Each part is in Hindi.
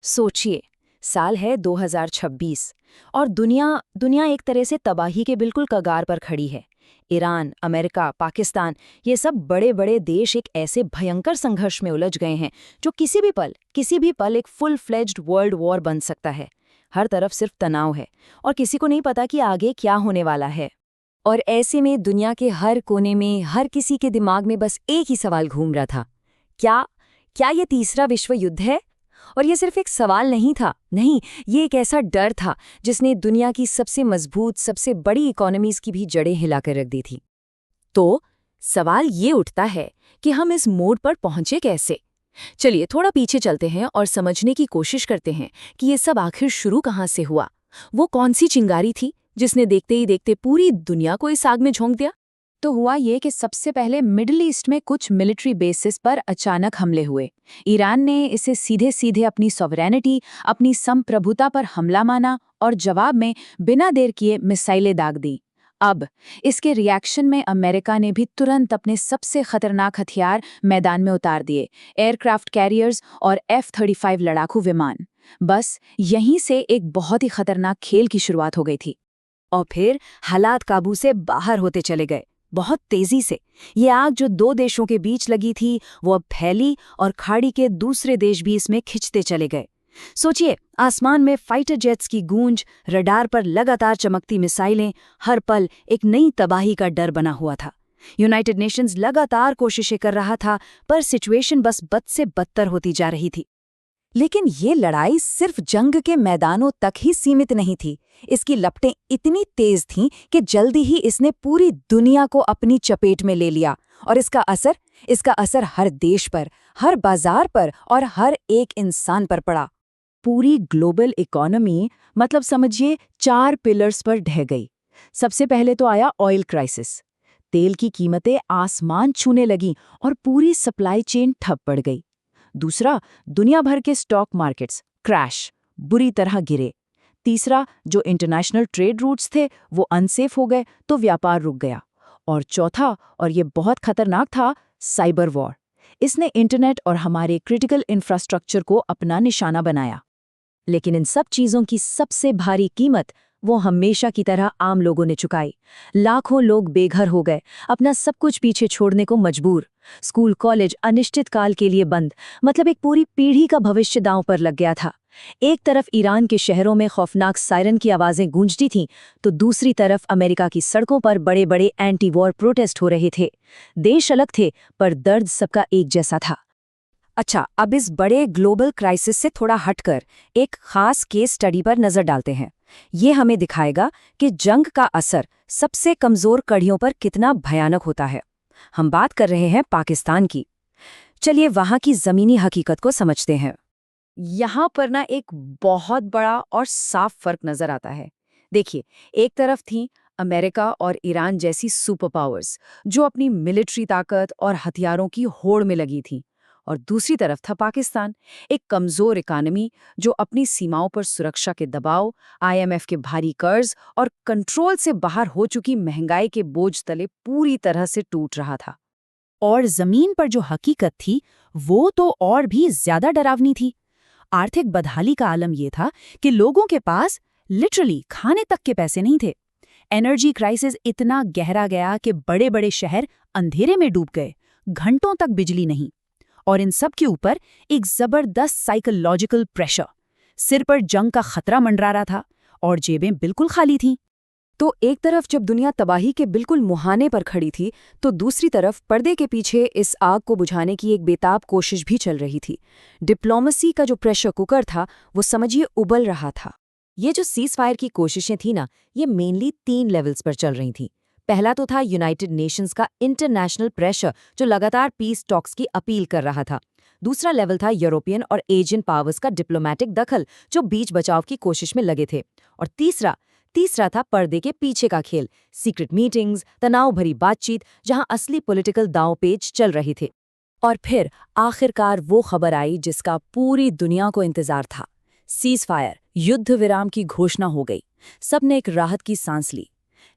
सोचिए, साल है 2026 और दुनिया एक तरह से तबाही के बिल्कुल कगार पर खड़ी है। ईरान, अमेरिका, पाकिस्तान, ये सब बड़े बड़े देश एक ऐसे भयंकर संघर्ष में उलझ गए हैं जो किसी भी पल एक फुल फ्लेज्ड वर्ल्ड वॉर बन सकता है। हर तरफ सिर्फ तनाव है और किसी को नहीं पता कि आगे क्या होने वाला है। और ऐसे में दुनिया के हर कोने में हर किसी के दिमाग में बस एक ही सवाल घूम रहा था। क्या क्या ये तीसरा विश्व युद्ध है? और ये सिर्फ एक सवाल नहीं था, नहीं, ये एक ऐसा डर था जिसने दुनिया की सबसे मजबूत, सबसे बड़ी इकोनॉमीज की भी जड़ें हिलाकर रख दी थी। तो सवाल ये उठता है कि हम इस मोड़ पर पहुंचे कैसे? चलिए थोड़ा पीछे चलते हैं और समझने की कोशिश करते हैं कि ये सब आखिर शुरू कहाँ से हुआ। वो कौन सी चिंगारी थी जिसने देखते ही देखते पूरी दुनिया को इस आग में झोंक दिया? तो हुआ ये कि सबसे पहले मिडिल ईस्ट में कुछ मिलिट्री बेसिस पर अचानक हमले हुए। ईरान ने इसे सीधे सीधे अपनी सॉवरेनिटी, अपनी संप्रभुता पर हमला माना और जवाब में बिना देर किए मिसाइलें दाग दी। अब इसके रिएक्शन में अमेरिका ने भी तुरंत अपने सबसे खतरनाक हथियार मैदान में उतार दिए, एयरक्राफ्ट कैरियर्स और F-35 लड़ाकू विमान। बस यहीं से एक बहुत ही खतरनाक खेल की शुरुआत हो गई थी। और फिर हालात काबू से बाहर होते चले गए, बहुत तेजी से। ये आग जो दो देशों के बीच लगी थी वो अब फैली और खाड़ी के दूसरे देश भी इसमें खिंचते चले गए। सोचिए, आसमान में फाइटर जेट्स की गूंज, रडार पर लगातार चमकती मिसाइलें, हर पल एक नई तबाही का डर बना हुआ था। यूनाइटेड नेशंस लगातार कोशिशें कर रहा था, पर सिचुएशन बस बद से बदतर होती जा रही थी। लेकिन ये लड़ाई सिर्फ जंग के मैदानों तक ही सीमित नहीं थी। इसकी लपटें इतनी तेज थीं कि जल्दी ही इसने पूरी दुनिया को अपनी चपेट में ले लिया। और इसका असर हर देश पर, हर बाजार पर और हर एक इंसान पर पड़ा। पूरी ग्लोबल इकोनॉमी, मतलब समझिए, 4 पिलर्स पर ढह गई। सबसे पहले तो आया ऑयल क्राइसिस। तेल की कीमतें आसमान छूने लगीं और पूरी सप्लाई चेन ठप पड़ गई। दूसरा, दुनिया भर के स्टॉक मार्केट्स क्रैश, बुरी तरह गिरे। तीसरा, जो इंटरनेशनल ट्रेड रूट्स थे वो अनसेफ हो गए, तो व्यापार रुक गया। और चौथा, और ये बहुत खतरनाक था, साइबर वॉर। इसने इंटरनेट और हमारे क्रिटिकल इंफ्रास्ट्रक्चर को अपना निशाना बनाया। लेकिन इन सब चीज़ों की सबसे भारी कीमत वो हमेशा की तरह आम लोगों ने चुकाई। लाखों लोग बेघर हो गए, अपना सब कुछ पीछे छोड़ने को मजबूर। स्कूल कॉलेज अनिश्चित काल के लिए बंद, मतलब एक पूरी पीढ़ी का भविष्य दांव पर लग गया था। एक तरफ ईरान के शहरों में खौफनाक सायरन की आवाजें गूंजती थीं, तो दूसरी तरफ अमेरिका की सड़कों पर बड़े बड़े एंटी वॉर प्रोटेस्ट हो रहे थे। देश अलग थे, पर दर्द सबका एक जैसा था। अच्छा, अब इस बड़े ग्लोबल क्राइसिस से थोड़ा हटकर एक खास केस स्टडी पर नजर डालते हैं। ये हमें दिखाएगा कि जंग का असर सबसे कमजोर कड़ियों पर कितना भयानक होता है। हम बात कर रहे हैं पाकिस्तान की। चलिए वहां की जमीनी हकीकत को समझते हैं। यहाँ पर ना एक बहुत बड़ा और साफ फर्क नजर आता है। देखिए, एक तरफ थी अमेरिका और ईरान जैसी सुपर पावर्स जो अपनी मिलिट्री ताकत और हथियारों की होड़ में लगी थी, और दूसरी तरफ था पाकिस्तान, एक कमजोर इकोनॉमी जो अपनी सीमाओं पर सुरक्षा के दबाव, IMF के भारी कर्ज और कंट्रोल से बाहर हो चुकी महंगाई के बोझ तले पूरी तरह से टूट रहा था। और जमीन पर जो हकीकत थी वो तो और भी ज्यादा डरावनी थी। आर्थिक बदहाली का आलम यह था कि लोगों के पास लिटरली खाने तक के पैसे नहीं थे। एनर्जी क्राइसिस इतना गहरा गया कि बड़े बड़े शहर अंधेरे में डूब गए, घंटों तक बिजली नहीं। और इन सब के ऊपर एक जबरदस्त साइकोलॉजिकल प्रेशर। सिर पर जंग का खतरा मंडरा रहा था और जेबें बिल्कुल खाली थीं। तो एक तरफ जब दुनिया तबाही के बिल्कुल मुहाने पर खड़ी थी, तो दूसरी तरफ पर्दे के पीछे इस आग को बुझाने की एक बेताब कोशिश भी चल रही थी। डिप्लोमेसी का जो प्रेशर कुकर था वो समझिए उबल रहा था। ये जो सीज फायर की कोशिशें थी ना, ये मेनली 3 लेवल्स पर चल रही थी। पहला तो था यूनाइटेड नेशंस का इंटरनेशनल प्रेशर जो लगातार पीस टॉक्स की अपील कर रहा था। दूसरा लेवल था यूरोपियन और एशियन पावर्स का डिप्लोमेटिक दखल जो बीच बचाव की कोशिश में लगे थे। और तीसरा था पर्दे के पीछे का खेल, सीक्रेट मीटिंग्स, तनाव भरी बातचीत, जहां असली पॉलिटिकल दांव-पेच चल रहे थे। और फिर आखिरकार वो खबर आई जिसका पूरी दुनिया को इंतजार था। सीज फायर, युद्ध विराम की घोषणा हो गई। सबने एक राहत की सांस ली।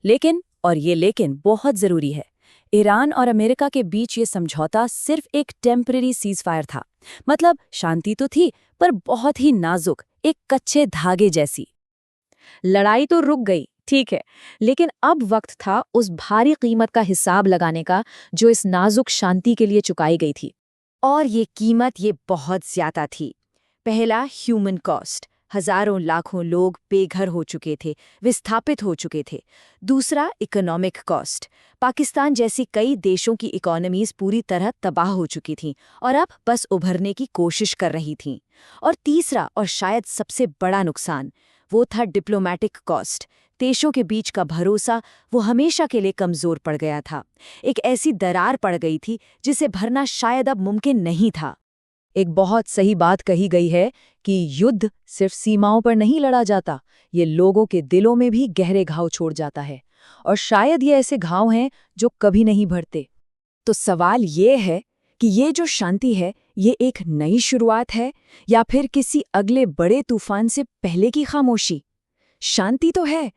लेकिन, और ये लेकिन बहुत जरूरी है, ईरान और अमेरिका के बीच ये समझौता सिर्फ एक टेम्परेरी सीज़फायर था। मतलब शांति तो थी, पर बहुत ही नाजुक, एक कच्चे धागे जैसी। लड़ाई तो रुक गई, ठीक है, लेकिन अब वक्त था उस भारी कीमत का हिसाब लगाने का जो इस नाजुक शांति के लिए चुकाई गई थी। और ये कीमत ये बहुत ज्यादा थी। पहला, ह्यूमन कॉस्ट। हजारों लाखों लोग बेघर हो चुके थे, विस्थापित हो चुके थे। दूसरा, इकोनॉमिक कॉस्ट। पाकिस्तान जैसी कई देशों की इकोनॉमीज पूरी तरह तबाह हो चुकी थीं और अब बस उभरने की कोशिश कर रही थीं। और तीसरा, और शायद सबसे बड़ा नुकसान, वो था डिप्लोमैटिक कॉस्ट। देशों के बीच का भरोसा वो हमेशा के लिए कमजोर पड़ गया था। एक ऐसी दरार पड़ गई थी जिसे भरना शायद अब मुमकिन नहीं था। एक बहुत सही बात कही गई है कि युद्ध सिर्फ सीमाओं पर नहीं लड़ा जाता, ये लोगों के दिलों में भी गहरे घाव छोड़ जाता है। और शायद ये ऐसे घाव हैं जो कभी नहीं भरते। तो सवाल ये है कि ये जो शांति है, ये एक नई शुरुआत है या फिर किसी अगले बड़े तूफान से पहले की खामोशी? शांति तो है,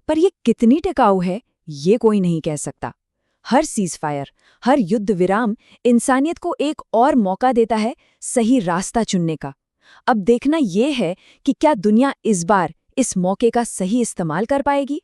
पर ये कितनी टिकाऊ है, ये कोई नहीं कह सकता। हर सीज़फायर, हर युद्ध विराम इंसानियत को एक और मौका देता है सही रास्ता चुनने का। अब देखना ये है कि क्या दुनिया इस बार इस मौके का सही इस्तेमाल कर पाएगी।